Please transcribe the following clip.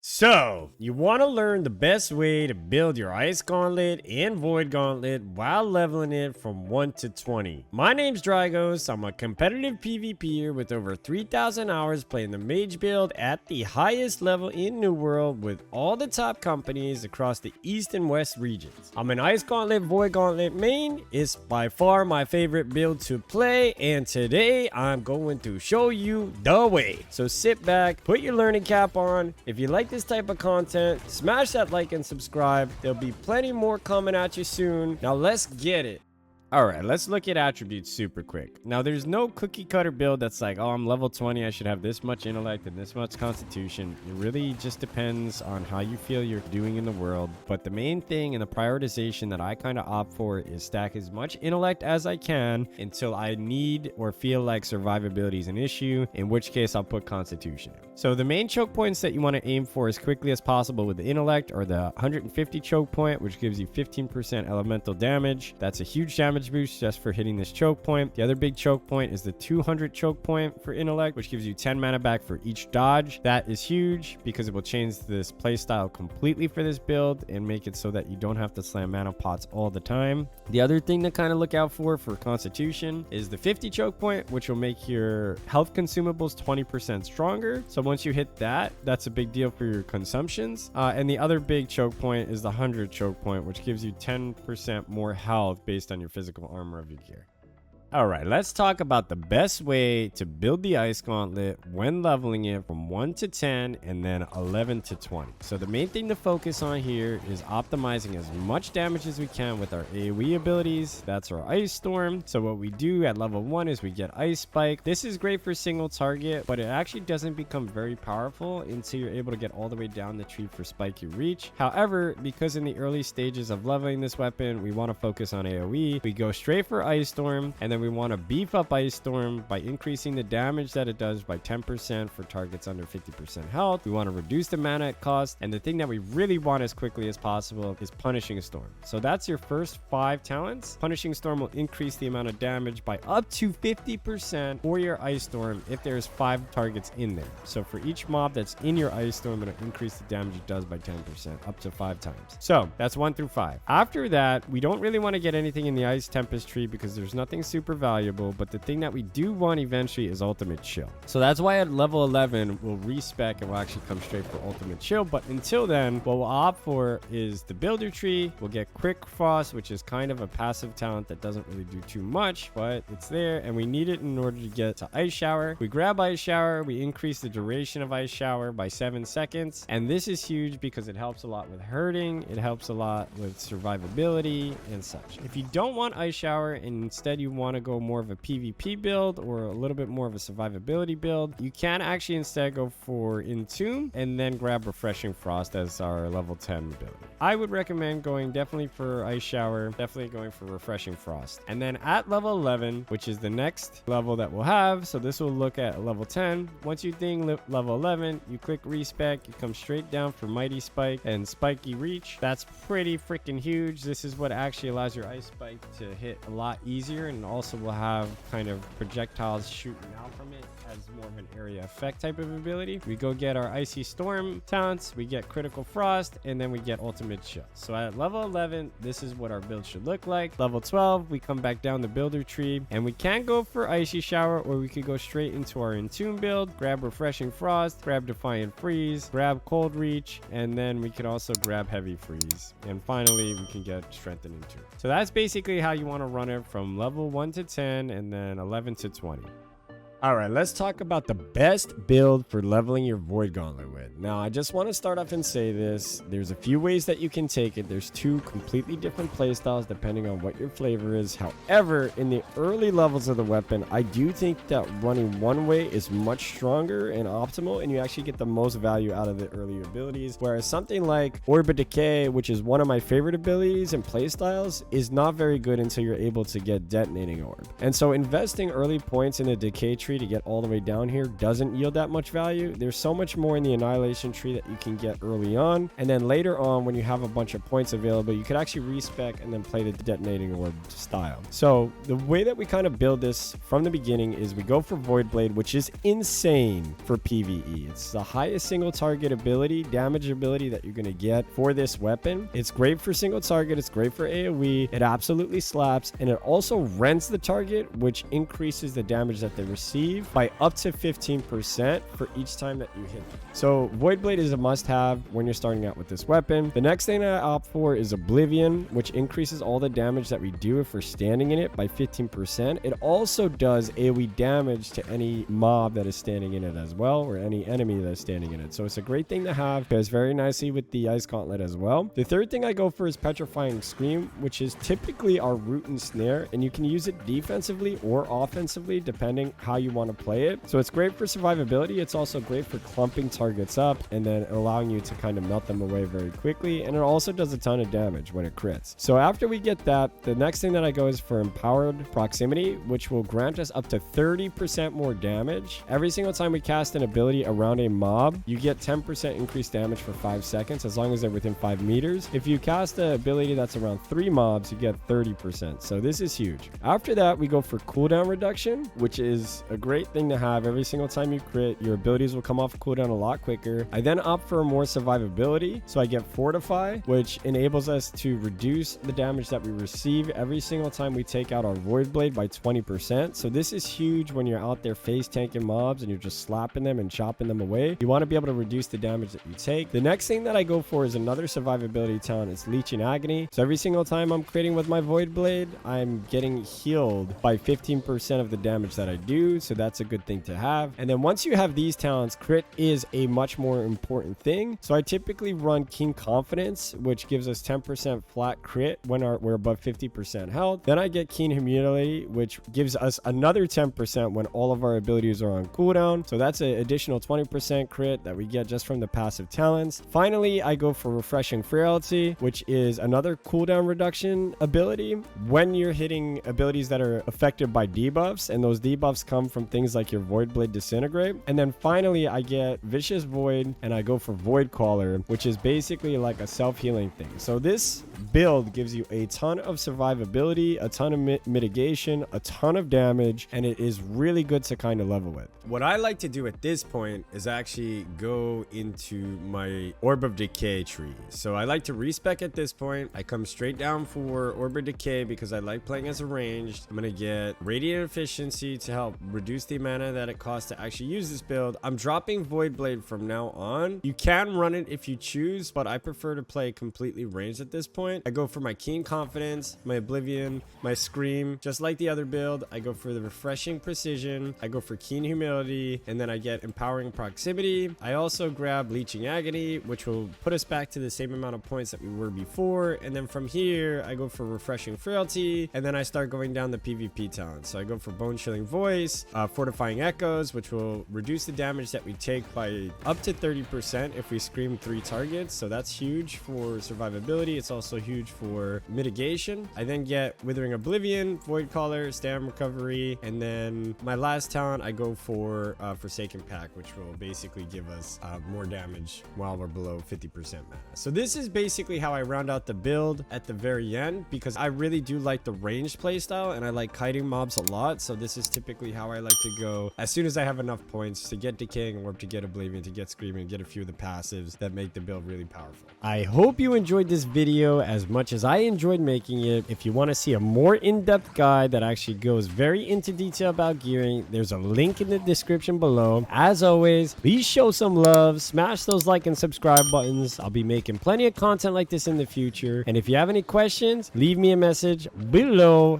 So, you want to learn the best way to build your Ice Gauntlet and Void Gauntlet while leveling it from 1 to 20. My name's Drygos. I'm a competitive PvPer with over 3,000 hours playing the Mage build at the highest level in New World with all the top companies across the East and West regions. I'm an Ice Gauntlet Void Gauntlet main. It's by far my favorite build to play, and today I'm going to show you the way. So sit back, put your learning cap on. If you like this type of content, smash that like and subscribe. There'll be plenty more coming at you soon. Now let's get it. Alright, let's look at attributes super quick. Now, there's no cookie cutter build that's like, oh, I'm level 20, I should have this much intellect and this much constitution. It really just depends on how you feel you're doing in the world. But the main thing and the prioritization that I kind of opt for is stack as much intellect as I can until I need or feel like survivability is an issue, in which case I'll put constitution in. So the main choke points that you want to aim for as quickly as possible with the intellect are the 150 choke point, which gives you 15% elemental damage. That's a huge damage boost just for hitting this choke point. The other big choke point is the 200 choke point for intellect, which gives you 10 mana back for each dodge. That is huge because it will change this playstyle completely for this build and make it so that you don't have to slam mana pots all the time. The other thing to kind of look out for constitution is the 50 choke point, which will make your health consumables 20% stronger. So once you hit that, that's a big deal for your consumptions. And the other big choke point is the 100 choke point, which gives you 10% more health based on your physical armor of your gear. Alright, let's talk about the best way to build the Ice Gauntlet when leveling it from 1 to 10 and then 11 to 20. So the main thing to focus on here is optimizing as much damage as we can with our AoE abilities. That's our Ice Storm. So what we do at level 1 is we get Ice Spike. This is great for single target, but it actually doesn't become very powerful until you're able to get all the way down the tree for spiky reach. However, because in the early stages of leveling this weapon, we want to focus on AoE, we go straight for Ice Storm, and then we want to beef up Ice Storm by increasing the damage that it does by 10% for targets under 50% health. We want to reduce the mana cost, and the thing that we really want as quickly as possible is Punishing Storm. So that's your first 5 talents. Punishing Storm will increase the amount of damage by up to 50% for your Ice Storm if there's 5 targets in there. So for each mob that's in your Ice Storm, it'll increase the damage it does by 10% up to 5 times. So that's 1 through 5. After that, we don't really want to get anything in the Ice Tempest tree because there's nothing super valuable, but the thing that we do want eventually is Ultimate Chill. So that's why at level 11 we'll respec and we'll actually come straight for Ultimate Chill. But until then, what we'll opt for is the Builder tree. We'll get Quick Frost, which is kind of a passive talent that doesn't really do too much, but it's there and we need it in order to get to Ice Shower. We grab Ice Shower, we increase the duration of Ice Shower by 7 seconds, and this is huge because it helps a lot with hurting, it helps a lot with survivability and such. If you don't want Ice Shower and instead you want to go more of a PvP build or a little bit more of a survivability build, you can actually instead go for Entomb and then grab Refreshing Frost as our level 10 ability. I would recommend going definitely for Ice Shower, definitely going for Refreshing Frost. And then at level 11, which is the next level that we'll have, so this will look at level 10. Once you ding level 11, you click respec, you come straight down for Mighty Spike and Spiky Reach. That's pretty freaking huge. This is what actually allows your Ice Spike to hit a lot easier, and also will have kind of projectiles shooting out from it as more of an area effect type of ability. We go get our Icy Storm talents, we get Critical Frost, and then we get Ultimate Chill. So at level 11, this is what our build should look like. Level 12, we come back down the Builder tree, and we can go for Icy Shower, or we could go straight into our Entomb build, grab Refreshing Frost, grab Defiant Freeze, grab Cold Reach, and then we can also grab Heavy Freeze. And finally, we can get Strengthened Entomb. So that's basically how you want to run it from level 1 to 10 and then 11 to 20. Alright, let's talk about the best build for leveling your Void Gauntlet with. Now, I just want to start off and say this. There's a few ways that you can take it. There's 2 completely different playstyles depending on what your flavor is. However, in the early levels of the weapon, I do think that running one way is much stronger and optimal, and you actually get the most value out of the earlier abilities. Whereas something like Orb of Decay, which is one of my favorite abilities and playstyles, is not very good until you're able to get Detonating Orb. And so investing early points in the Decay tree tree to get all the way down here doesn't yield that much value. There's so much more in the annihilation tree that you can get early on, and then later on when you have a bunch of points available, you could actually respec and then play the detonating orb style. So the way that we kind of build this from the beginning is we go for Void Blade, which is insane for PvE. It's the highest single target ability, damage ability that you're going to get for this weapon. It's great for single target, it's great for AoE, it absolutely slaps, and it also rends the target, which increases the damage that they receive by up to 15% for each time that you hit them. So Void Blade is a must-have when you're starting out with this weapon. The next thing that I opt for is Oblivion, which increases all the damage that we do if we're standing in it by 15%. It also does AoE damage to any mob that is standing in it as well, or any enemy that is standing in it. So it's a great thing to have. Goes very nicely with the Ice Gauntlet as well. The third thing I go for is Petrifying Scream, which is typically our root and snare, and you can use it defensively or offensively depending how you want to play it. So it's great for survivability. It's also great for clumping targets up and then allowing you to kind of melt them away very quickly, and it also does a ton of damage when it crits. So after we get that, the next thing that I go is for Empowered Proximity, which will grant us up to 30% more damage. Every single time we cast an ability around a mob, you get 10% increased damage for 5 seconds as long as they're within 5 meters. If you cast an ability that's around 3 mobs, you get 30%. So this is huge. After that, we go for cooldown reduction, which is a great thing to have. Every single time you crit, your abilities will come off cooldown a lot quicker. I then opt for more survivability, so I get Fortify, which enables us to reduce the damage that we receive every single time we take out our Void Blade by 20%. So this is huge when you're out there face tanking mobs and you're just slapping them and chopping them away. You want to be able to reduce the damage that you take. The next thing that I go for is another survivability talent. It's Leech and Agony. So every single time I'm critting with my Void Blade, I'm getting healed by 15% of the damage that I do. So that's a good thing to have. And then once you have these talents, crit is a much more important thing. So I typically run Keen Confidence, which gives us 10% flat crit when we're above 50% health. Then I get Keen Immunity, which gives us another 10% when all of our abilities are on cooldown. So that's an additional 20% crit that we get just from the passive talents. Finally, I go for Refreshing Frailty, which is another cooldown reduction ability when you're hitting abilities that are affected by debuffs, and those debuffs come from things like your Void Blade Disintegrate. And then finally, I get Vicious Void, and I go for Void Caller, which is basically like a self-healing thing. So this build gives you a ton of survivability, a ton of mitigation, a ton of damage, and it is really good to kind of level with. What I like to do at this point is actually go into my Orb of Decay tree. So I like to respec at this point. I come straight down for Orb of Decay because I like playing as a ranged. I'm going to get Radiant Efficiency to help reduce the mana that it costs to actually use this build. I'm dropping Void Blade from now on. You can run it if you choose, but I prefer to play completely ranged at this point. I go for my Keen Confidence, my Oblivion, my Scream. Just like the other build, I go for the Refreshing Precision. I go for Keen Humility, and then I get Empowering Proximity. I also grab Leeching Agony, which will put us back to the same amount of points that we were before. And then from here, I go for Refreshing Frailty, and then I start going down the PvP talents. So I go for Bone Chilling Voice, Fortifying Echoes, which will reduce the damage that we take by up to 30% if we scream 3 targets. So that's huge for survivability. It's also huge for mitigation. I then get Withering Oblivion, Void Caller, Stam Recovery, and then my last talent I go for Forsaken Pack, which will basically give us more damage while we're below 50% mana. So this is basically how I round out the build at the very end, because I really do like the ranged playstyle and I like kiting mobs a lot. So this is typically how I like to go as soon as I have enough points to get Decaying Orb, to get Oblivion, to get Screaming, get a few of the passives that make the build really powerful. I hope you enjoyed this video as much as I enjoyed making it. If you want to see a more in-depth guide that actually goes very into detail about gearing, there's a link in the description below. As always, please show some love, smash those like and subscribe buttons. I'll be making plenty of content like this in the future. And if you have any questions, leave me a message below